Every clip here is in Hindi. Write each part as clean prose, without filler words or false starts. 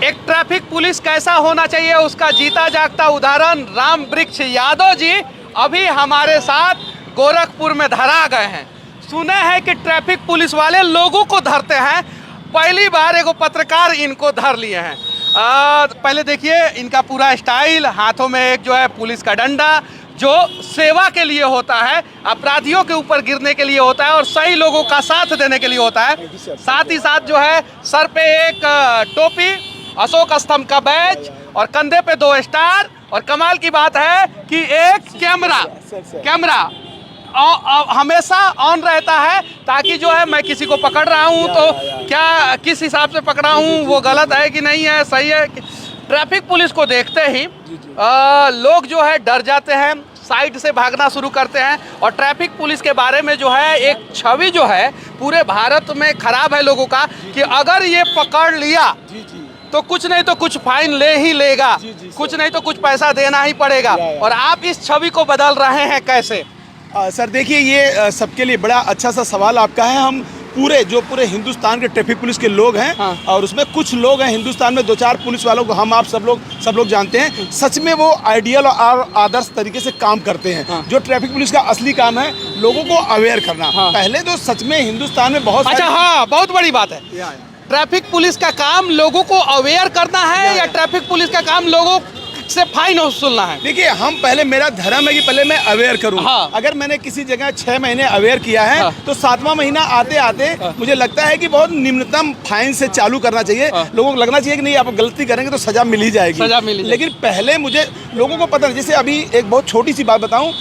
एक ट्रैफिक पुलिस कैसा होना चाहिए उसका जीता जागता उदाहरण राम वृक्ष यादव जी अभी हमारे साथ गोरखपुर में धरा गए हैं। सुने हैं कि ट्रैफिक पुलिस वाले लोगों को धरते हैं, पहली बार एगो पत्रकार इनको धर लिए हैं। पहले देखिए इनका पूरा स्टाइल, हाथों में एक जो है पुलिस का डंडा जो सेवा के लिए होता है, अपराधियों के ऊपर गिरने के लिए होता है और सही लोगों का साथ देने के लिए होता है। साथ ही साथ जो है सर पे एक टोपी, अशोक स्तंभ का बैज और कंधे पे 2 स्टार और कमाल की बात है कि एक कैमरा हमेशा ऑन रहता है ताकि जो है मैं किसी को पकड़ रहा हूँ तो क्या किस हिसाब से पकड़ा हूँ, वो गलत है कि नहीं है, सही है। ट्रैफिक पुलिस को देखते ही लोग जो है डर जाते हैं, साइड से भागना शुरू करते हैं और ट्रैफिक पुलिस के बारे में जो है एक छवि जो है पूरे भारत में खराब है लोगों का कि अगर ये पकड़ लिया तो कुछ नहीं तो कुछ फाइन ले ही लेगा, कुछ नहीं तो कुछ पैसा देना ही पड़ेगा। और आप इस छवि को बदल रहे हैं कैसे? सर देखिए, ये सबके लिए बड़ा अच्छा सा सवाल आपका है। हम पूरे हिंदुस्तान के ट्रैफिक पुलिस के लोग हैं और उसमें कुछ लोग हैं हिंदुस्तान में 2-4 पुलिस वालों को हम आप सब लोग जानते हैं। सच में वो आइडियल और आदर्श तरीके से काम करते हैं। जो ट्रैफिक पुलिस का असली काम है लोगों को अवेयर करना। पहले तो सच में हिंदुस्तान में बहुत बहुत बड़ी बात है। ट्रैफिक पुलिस का काम लोगों को अवेयर करना है या ट्रैफिक पुलिस का काम लोगों से फाइन वसूलना है? देखिए, हम पहले, मेरा धर्म है कि पहले मैं अवेयर करूं। अगर मैंने किसी जगह 6 महीने अवेयर किया है तो 7वां महीना आते आते मुझे लगता है कि बहुत निम्नतम फाइन से चालू करना चाहिए। लोगों को लगना चाहिए कि नहीं, आप गलती करेंगे तो सजा मिल ही जाएगी। लेकिन पहले मुझे लोगों को पता नहीं। जैसे अभी एक बहुत छोटी सी बात बताऊं,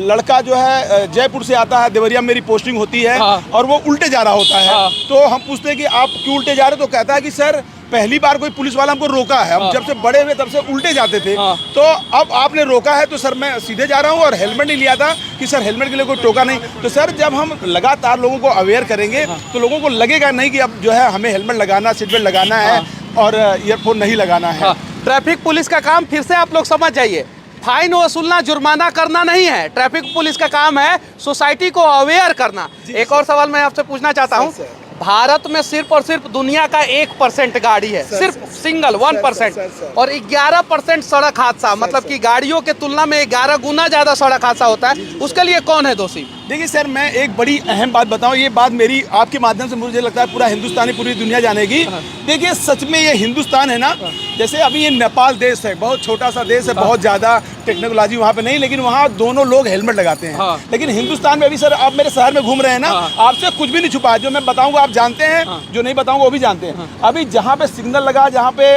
लड़का जो है जयपुर से आता है, देवरिया मेरी पोस्टिंग होती है और वो उल्टे जा रहा होता है। तो हम पूछते हैं कि आप क्यों उल्टे जा रहे हो? तो कहता है कि सर पहली बार कोई पुलिस वाला हमको रोका है, हम जब से बड़े हुए तब से उल्टे जाते थे। तो अब आपने रोका है तो सर मैं सीधे जा रहा हूँ और हेलमेट नहीं लिया था कि सर हेलमेट के लिए कोई टोका नहीं। तो सर जब हम लगातार लोगों को अवेयर करेंगे तो लोगों को लगेगा नहीं कि अब जो है हमें हेलमेट लगाना, सीट बेल्ट लगाना है और ईयरफोन नहीं लगाना है। ट्रैफिक पुलिस का काम फिर से आप लोग समझ जाइए, फाइन वसूलना, जुर्माना करना नहीं है। ट्रैफिक पुलिस का काम है सोसाइटी को अवेयर करना। एक और सवाल मैं आपसे पूछना चाहता हूँ, भारत में सिर्फ और सिर्फ दुनिया का 1% गाड़ी है, सिर्फ सिंगल 1%, और 11% सड़क हादसा, मतलब कि गाड़ियों के तुलना में 11 गुना ज्यादा सड़क हादसा होता है। उसके लिए कौन है दोषी? देखिए सर, मैं एक बड़ी अहम बात बताऊं, ये बात मेरी आपके माध्यम से मुझे लगता है पूरा हिंदुस्तानी, पूरी दुनिया जानेगी। देखिए सच में ये हिंदुस्तान है ना, जैसे अभी ये नेपाल देश है, बहुत छोटा सा देश है, बहुत ज़्यादा टेक्नोलॉजी वहाँ पे नहीं, लेकिन वहाँ दोनों लोग हेलमेट लगाते हैं। लेकिन हिंदुस्तान में अभी सर, आप मेरे शहर में घूम रहे हैं ना, आपसे कुछ भी नहीं छुपा है। जो मैं बताऊँगा आप जानते हैं, जो नहीं बताऊँगा वो भी जानते हैं। अभी जहाँ पे सिग्नल लगा, जहाँ पे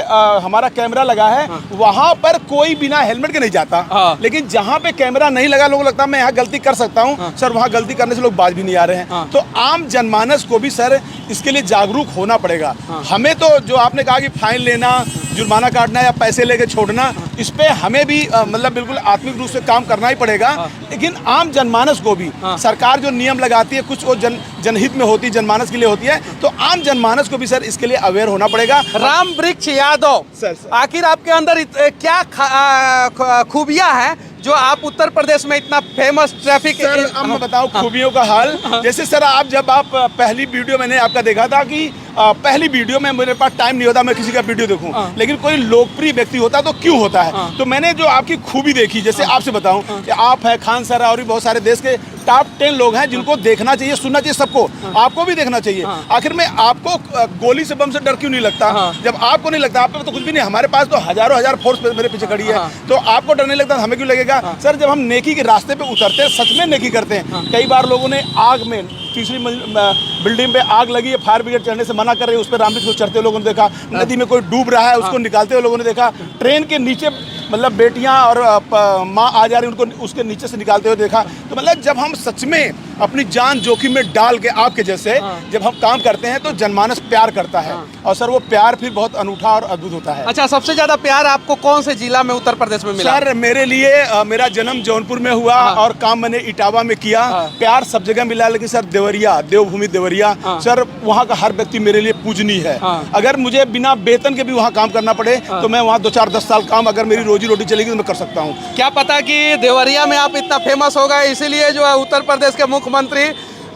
हमारा कैमरा लगा है, वहाँ पर कोई बिना हेलमेट के नहीं जाता। लेकिन जहाँ पे कैमरा नहीं लगा, लोगों को लगता है मैं यहाँ गलती कर सकता हूँ, सर वहाँ गलती करने से लोग बाज भी नहीं आ रहे हैं। तो आम जनमानस को भी सर इसके लिए जागरूक होना पड़ेगा। हमें तो जो आपने कहा कि फाइन लेना, जुर्माना काटना या पैसे लेके छोड़ना, इस पे हमें भी मतलब बिल्कुल आत्मिक रूप से काम करना ही पड़ेगा। लेकिन आम जनमानस को भी सरकार जो नियम लगाती है, कुछ वो जनहित में होती है, जनमानस के लिए होती है, तो आम जनमानस को भी सर इसके लिए अवेयर होना पड़ेगा। राम वृक्ष यादव, आखिर आपके अंदर क्या खूबियां हैं जो आप उत्तर प्रदेश में इतना फेमस ट्रैफिक? सर अब मैं बताऊं खूबियों का हाल। जैसे सर जब आप पहली वीडियो मैंने आपका देखा था कि पहली वीडियो में मेरे पास टाइम नहीं होता मैं किसी का वीडियो देखूं, लेकिन कोई लोकप्रिय व्यक्ति होता तो क्यों होता है। तो मैंने जो आपकी खूबी देखी, जैसे आपसे बताऊं कि आप है, खान सर और भी बहुत सारे देश के टॉप 10 लोग हैं जिनको देखना चाहिए, सुनना चाहिए सबको, आपको भी देखना चाहिए। आखिर में आपको गोली से, बम से डर क्यों नहीं लगता? जब आपको नहीं लगता, आप पे तो कुछ भी नहीं, हमारे पास तो हजारों फोर्स मेरे पीछे खड़ी है, तो आपको डर नहीं लगता, हमें क्यों लगेगा? सर जब हम नेकी के रास्ते पे उतरते हैं, सच में नेकी करते हैं। कई बार लोगों ने आग में, तीसरी बिल्डिंग पे आग लगी है, फायर ब्रिगेड चढ़ने से मना कर रही है, उस पर रामवृक्ष को चढ़ते हुए लोगों ने देखा। नदी में कोई डूब रहा है, उसको निकालते हुए लोगों ने देखा। ट्रेन के नीचे मतलब बेटियां और माँ आ जा रही, उनको उसके नीचे से निकालते हुए देखा। तो मतलब जब हम सच में अपनी जान जोखिम में डाल के, आपके जैसे जब हम काम करते हैं तो जनमानस प्यार करता है, और सर वो प्यार फिर बहुत अनूठा और अद्भुत होता है। अच्छा, सबसे ज्यादा प्यार आपको कौन से जिला में उत्तर प्रदेश में मिला? सर मेरे लिए मेरा जन्म जौनपुर में हुआ और काम मैंने इटावा में किया। प्यार सब जगह मिला, लेकिन सर देवरिया, देवभूमि देवरिया, सर वहाँ का हर व्यक्ति मेरे लिए पूजनीय है। अगर मुझे बिना वेतन के भी वहाँ काम करना पड़े तो मैं वहाँ 2-4-10 साल काम, अगर मेरी रोजी रोटी चलेगी तो मैं कर सकता हूँ। क्या पता कि देवरिया में आप इतना फेमस हो गए, इसीलिए जो है उत्तर प्रदेश के मुख्यमंत्री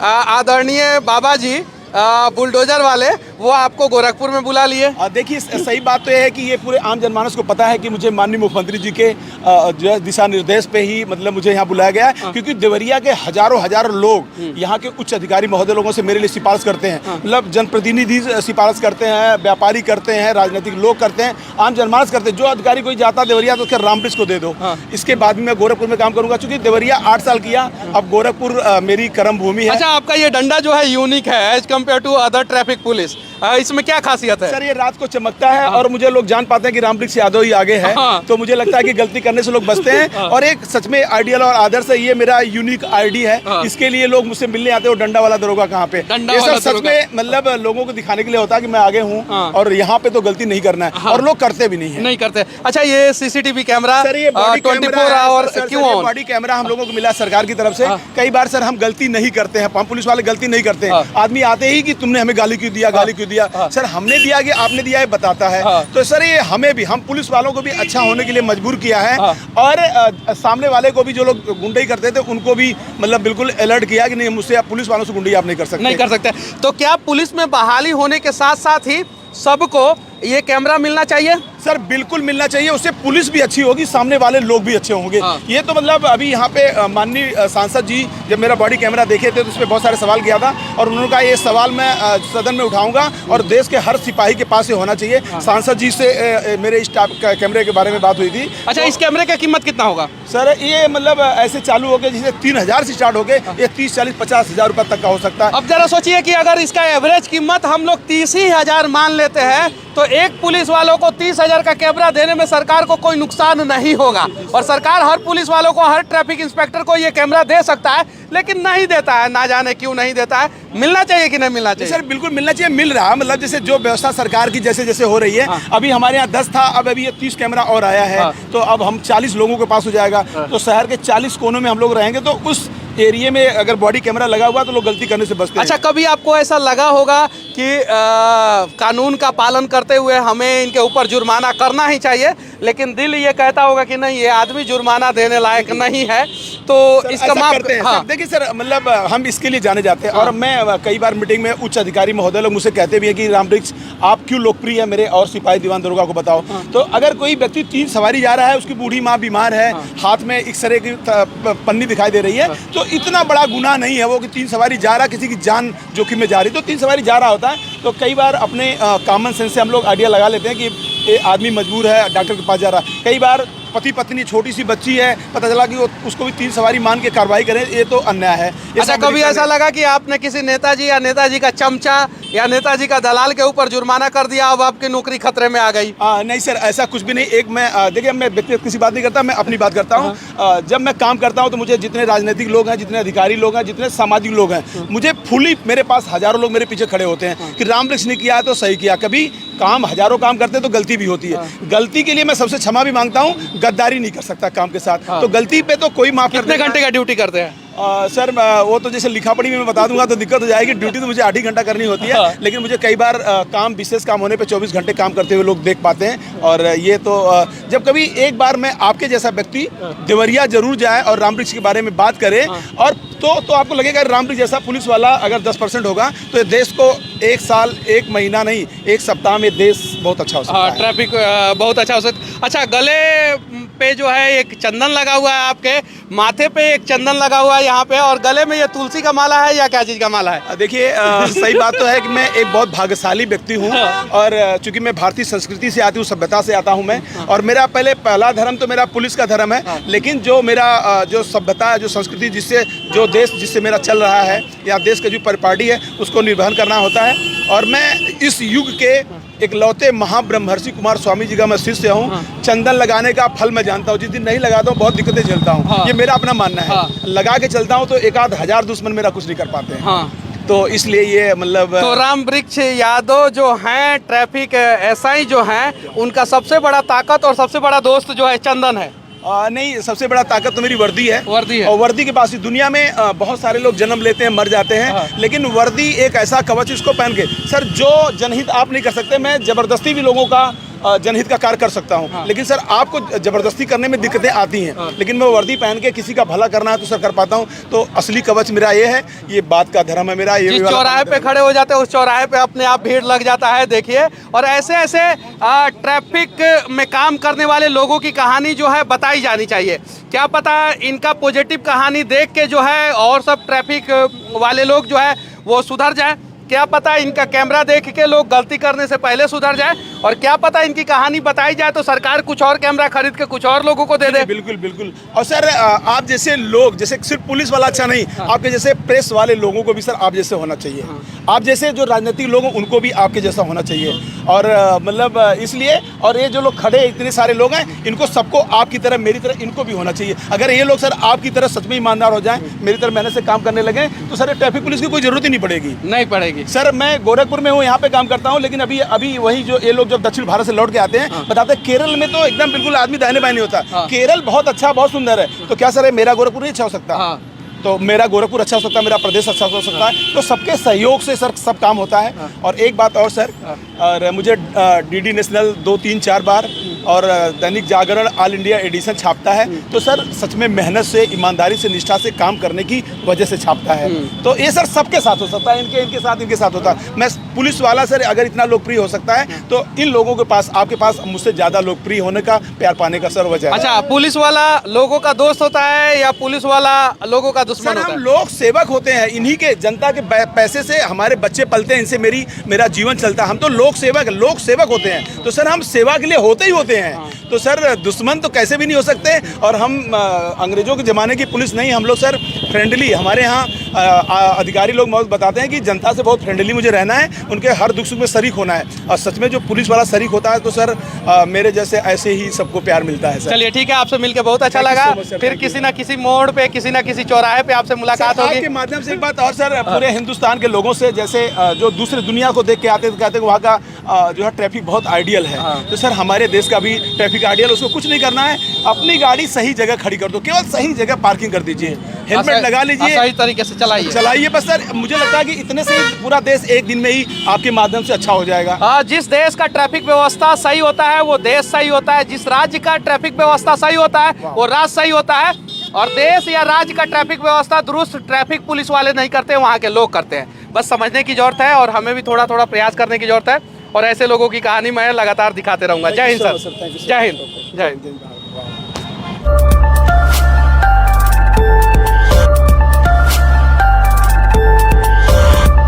आदरणीय बाबा जी बुलडोजर वाले वो आपको गोरखपुर में बुला लिए। देखिए सही बात तो यह है कि ये पूरे आम जनमानस को पता है कि मुझे माननीय मुख्यमंत्री जी के जो है दिशा निर्देश पे ही मतलब मुझे यहाँ बुलाया गया है, क्योंकि देवरिया के हजारों लोग यहाँ के उच्च अधिकारी महोदय लोगों से मेरे लिए सिफारिश करते हैं। मतलब जनप्रतिनिधि सिफारिश करते हैं, व्यापारी करते हैं, राजनीतिक लोग करते हैं, आम जनमानस करते हैं। जो अधिकारी कोई जाता देवरिया तो उसके रामवृक्ष को दे दो। इसके बाद भी मैं गोरखपुर में काम करूंगा, क्योंकि देवरिया 8 साल किया, अब गोरखपुर मेरी कर्म भूमि है। अच्छा, आपका ये डंडा जो है यूनिक है as compare to other traffic police, इसमें क्या खासियत है? सर ये रात को चमकता है और मुझे लोग जान पाते हैं कि रामवृक्ष यादव ही आगे है, तो मुझे लगता है कि गलती करने से लोग बचते हैं। और एक सच में आइडियल और आदर्श है, ये मेरा यूनिक आईडी है। इसके लिए लोग मुझसे मिलने आते हैं, डंडा वाला दरोगा कहाँ पे। ये सब सच में मतलब लोगों को दिखाने के लिए होता है कि मैं आगे हूँ और यहाँ पे तो गलती नहीं करना है, और लोग करते भी नहीं करते। अच्छा, ये सीसीटीवी कैमरा सर ये 24 आवर क्यों ऑन? बॉडी कैमरा हम लोगों को मिला सरकार की तरफ से। कई बार सर हम गलती नहीं करते हैं, हम पुलिस वाले गलती नहीं करते हैं। आदमी आते ही कि तुमने हमें गाली क्यों दिया, गाली क्यों दिया। सर हमने दिया कि आपने दिया है बताता है। तो सर ये हमें भी, हम पुलिस वालों को भी अच्छा होने के लिए मजबूर किया है, और सामने वाले को भी जो लोग गुंडाई करते थे उनको भी मतलब बिल्कुल अलर्ट किया कि नहीं, मुझसे पुलिस वालों से गुंडाई आप नहीं कर सकते। तो क्या पुलिस में बहाली होने के साथ साथ ही सबको ये कैमरा मिलना चाहिए? सर बिल्कुल मिलना चाहिए, उससे पुलिस भी अच्छी होगी, सामने वाले लोग भी अच्छे होंगे। ये तो मतलब अभी यहाँ पे माननीय सांसद जी जब मेरा बॉडी कैमरा देखे थे तो उस पर बहुत सारे सवाल किया था, और उन्होंने कहा ये सवाल मैं सदन में उठाऊंगा और देश के हर सिपाही के पास ये होना चाहिए। सांसद जी से मेरे इस कैमरे के बारे में बात हुई थी। अच्छा, इस कैमरे का कीमत कितना होगा? सर ये मतलब ऐसे चालू हो गए जिसे 3000 से स्टार्ट हो गए, ये 30, 40, 50 हजार रुपये तक का हो सकता है। अब जरा सोचिए कि अगर इसका एवरेज कीमत हम लोग 30 ही हजार मान लेते हैं, तो एक पुलिस वालों को 30,000 का कैमरा देने में सरकार को कोई नुकसान नहीं होगा, और सरकार हर पुलिस वालों को, हर ट्रैफिक इंस्पेक्टर को ये कैमरा दे सकता है, लेकिन नहीं देता है। ना जाने क्यों नहीं देता है। मिलना चाहिए कि नहीं मिलना चाहिए? सर बिल्कुल मिलना चाहिए, मिल रहा है। मतलब जैसे जो व्यवस्था सरकार की जैसे जैसे हो रही है, अभी हमारे यहाँ 10 था, अब अभी ये 30 कैमरा और आया है, तो अब हम 40 लोगों के पास हो जाएगा। तो शहर के 40 कोनों में हम लोग रहेंगे, तो उस एरिया में अगर बॉडी कैमरा लगा हुआ तो लोग गलती करने से बचते हैं। अच्छा, कभी आपको ऐसा लगा होगा कि कानून का पालन करते हुए हमें इनके ऊपर जुर्माना करना ही चाहिए, लेकिन दिल ये कहता होगा कि नहीं, ये आदमी जुर्माना देने लायक नहीं है, तो इसका माफ करते हैं? देखिए सर, मतलब हम इसके लिए जाने जाते हैं, और मैं कई बार मीटिंग में उच्च अधिकारी महोदय लोग मुझसे कहते भी हैं कि रामवृक्ष आप क्यों लोकप्रिय है मेरे और सिपाही दीवान दरोगा को बताओ। तो अगर कोई व्यक्ति 3 सवारी जा रहा है, उसकी बूढ़ी माँ बीमार है, हाथ में एक्सरे की पन्नी दिखाई दे रही है, तो इतना बड़ा गुनाह नहीं है वो कि 3 सवारी जा रहा, किसी की जान जोखिम में जा रही, तो 3 सवारी जा रहा होता है। तो कई बार अपने कॉमन सेंस से हम लोग आइडिया लगा लेते हैं कि ये आदमी मजबूर है, डॉक्टर के पास जा रहा है। कई बार पति पत्नी, छोटी सी बच्ची है, पता चला कि वो उसको भी 3 सवारी मान के कार्रवाई करें, ये तो अन्याय है। अच्छा, कभी ऐसा लगा कि आपने किसी नेताजी या नेताजी का चमचा या नेताजी का दलाल के ऊपर जुर्माना कर दिया, अब आपकी नौकरी खतरे में आ गई? नहीं सर, ऐसा कुछ भी नहीं। एक मैं देखिए, मैं व्यक्तिगत किसी बात नहीं करता, मैं अपनी बात करता हूँ। जब मैं काम करता हूँ तो मुझे जितने राजनीतिक लोग हैं, जितने अधिकारी लोग हैं, जितने सामाजिक लोग हैं, मुझे फुली, मेरे पास हजारों लोग मेरे पीछे खड़े होते हैं कि रामवृक्ष ने किया है तो सही किया। कभी काम हजारों काम करते तो गलती भी होती है, गलती के लिए मैं सबसे क्षमा भी मांगता हूँ। गद्दारी नहीं कर सकता काम के साथ, तो गलती पे तो कोई माफ। कितने घंटे का ड्यूटी करते हैं? सर वो तो जैसे लिखा पढ़ी में मैं बता दूंगा तो दिक्कत हो जाएगी। ड्यूटी तो मुझे 8 ही घंटा करनी होती है, लेकिन मुझे कई बार काम, विशेष काम होने पे 24 घंटे काम करते हुए लोग देख पाते हैं। और ये तो जब कभी एक बार मैं आपके जैसा व्यक्ति देवरिया जरूर जाए और रामवृक्ष के बारे में बात करे, और तो आपको लगेगा रामवृक्ष जैसा पुलिस वाला अगर 10% होगा तो ये देश को 1 साल, 1 महीना नहीं, 1 सप्ताह में देश बहुत अच्छा हो सकता है। ट्रैफिक बहुत अच्छा हो सकता है। अच्छा, गले पे जो है एक चंदन लगा हुआ है, आपके माथे पे एक चंदन लगा हुआ है यहाँ पे, और गले में ये तुलसी का माला है या क्या चीज़ का माला है? देखिए सही बात तो है कि मैं एक बहुत भाग्यशाली व्यक्ति हूँ, और चूंकि मैं भारतीय संस्कृति से आती हूँ, सभ्यता से आता हूँ मैं, और मेरा पहला धर्म तो मेरा पुलिस का धर्म है, लेकिन जो मेरा जो सभ्यता है, जो संस्कृति, जिससे जो देश जिससे मेरा चल रहा है, या देश का जो परिपाटी है उसको निर्वहन करना होता है। और मैं इस युग के एक लौते महाब्रह्मर्षि कुमार स्वामी जी का मैं शिष्य हूँ। चंदन लगाने का फल मैं जानता हूँ, जिस दिन नहीं लगाता हूँ बहुत दिक्कतें झेलता हूँ। ये मेरा अपना मानना है। लगा के चलता हूँ तो 1-8 हजार दुश्मन मेरा कुछ नहीं कर पाते हैं। तो इसलिए ये मतलब तो रामवृक्ष यादव जो हैं, ट्रैफिक एसआई जो हैं, उनका सबसे बड़ा ताकत और सबसे बड़ा दोस्त जो है चंदन है। नहीं, सबसे बड़ा ताकत तो मेरी वर्दी है। वर्दी है। और वर्दी के पास ही दुनिया में बहुत सारे लोग जन्म लेते हैं, मर जाते हैं, लेकिन वर्दी एक ऐसा कवच, इसको पहन के सर जो जनहित आप नहीं कर सकते। मैं जबरदस्ती भी लोगों का जनहित का कार्य कर सकता हूँ। लेकिन सर आपको जबरदस्ती करने में दिक्कतें आती हैं, लेकिन मैं वर्दी पहन के किसी का भला करना है तो सर कर पाता हूँ। तो असली कवच मेरा ये है, ये बात का धर्म है मेरा। ये जिस चौराहे पे खड़े हो जाते हैं उस चौराहे पे अपने आप भीड़ लग जाता है, देखिए। और ऐसे ऐसे ट्रैफिक में काम करने वाले लोगों की कहानी जो है बताई जानी चाहिए। क्या पता इनका पॉजिटिव कहानी देख के जो है और सब ट्रैफिक वाले लोग जो है वो सुधर जाए। क्या पता इनका कैमरा देख के लोग गलती करने से पहले सुधर जाए, और क्या पता इनकी कहानी बताई जाए तो सरकार कुछ और कैमरा खरीद के कुछ और लोगों को दे दे। बिल्कुल बिल्कुल। और सर आप जैसे लोग, जैसे सिर्फ पुलिस वाला अच्छा नहीं, आपके जैसे प्रेस वाले लोगों को भी सर आप जैसे होना चाहिए। आप जैसे जो राजनीतिक लोग हैं उनको भी आपके जैसा होना चाहिए। और मतलब इसलिए, और ये जो लोग खड़े इतने सारे लोग हैं, इनको सबको आपकी तरह, मेरी तरह इनको भी होना चाहिए। अगर ये लोग सर आपकी तरह सच में ईमानदार हो जाएं, मेरी तरह मेहनत से काम करने लगे, तो सर ट्रैफिक पुलिस की कोई जरूरत ही नहीं पड़ेगी। नहीं पड़ेगी। सर मैं गोरखपुर में हूँ, यहाँ पे काम करता हूँ, लेकिन अभी वही जो ये लोग जब दक्षिण भारत से लौट के आते हैं, बताते हैं केरल में तो एकदम बिल्कुल आदमी दाहिने बाएं नहीं होता। केरल बहुत अच्छा, बहुत सुंदर है। तो क्या सर मेरा गोरखपुर नहीं अच्छा हो सकता? तो मेरा गोरखपुर अच्छा हो सकता है, मेरा प्रदेश अच्छा हो सकता है। तो सबके सहयोग से सर सब काम होता है। और एक बात और सर, और मुझे डीडी नेशनल 2, 3, 4 बार और Dainik Jagran all India addition छापता है। तो सर सच में मेहनत से, ईमानदारी से, निष्ठा से काम करने की वजह से छापता है। तो ये सर सबके साथ हो सकता है, इनके साथ होता है। मैं पुलिस वाला सर अगर इतना लोकप्रिय हो सकता है तो इन लोगों के पास, आपके पास मुझसे ज़्यादा लोकप्रिय होने का, प्यार पाने का सर वजह है। अच्छा, पुलिस वाला लोगों का दोस्त होता है या पुलिस वाला लोगों का दुश्मन सर होता है? हम लोग सेवक होते हैं, इन्हीं के जनता के पैसे से हमारे बच्चे पलते हैं, इनसे मेरा जीवन चलता है। हम तो लोक सेवक होते हैं। तो सर हम सेवा के लिए होते ही होते हैं। तो सर दुश्मन तो कैसे भी नहीं हो सकते। और हम अंग्रेजों के ज़माने की पुलिस नहीं, हम लोग सर फ्रेंडली, हमारे यहाँ अधिकारी लोग बहुत बताते हैं कि जनता से बहुत फ्रेंडली मुझे रहना है, उनके हर दुख सुख में शरीक होना है। और सच में जो पुलिस वाला शरीक होता है तो सर मेरे जैसे ऐसे ही सबको प्यार मिलता है सर। चलिए ठीक है, आपसे मिलकर बहुत अच्छा लगा। फिर किसी ना किसी मोड़ पे, किसी ना किसी चौराहे पे आपसे मुलाकात होगी। आपके माध्यम से एक बात और सर, पूरे हिंदुस्तान के लोगों से, जैसे जो दूसरी दुनिया को देख के आते हैं, कहते हैं वहाँ का जो है ट्रैफिक बहुत आइडियल है। तो सर हमारे देश का भी ट्रैफिक आइडियल, उसको कुछ नहीं करना है, अपनी गाड़ी सही जगह खड़ी कर दो, केवल सही जगह पार्किंग कर दीजिए, हेलमेट लगा लीजिए, सही तरीके से चलाइए बस सर। मुझे लगता है कि इतने से ही पूरा देश एक दिन में ही आपके माध्यम से अच्छा हो जाएगा। जिस देश का ट्रैफिक व्यवस्था सही होता है वो देश सही होता है, जिस राज्य का ट्रैफिक व्यवस्था सही होता है वो राज्य सही होता है। और देश या राज्य का ट्रैफिक व्यवस्था दुरुस्त ट्रैफिक पुलिस वाले नहीं करते, वहाँ के लोग करते हैं। बस समझने की जरूरत है और हमें भी थोड़ा थोड़ा प्रयास करने की जरूरत है। और ऐसे लोगों की कहानी मैं लगातार दिखाते रहूँगा। जय हिंद सर, जय हिंद, जय हिंद।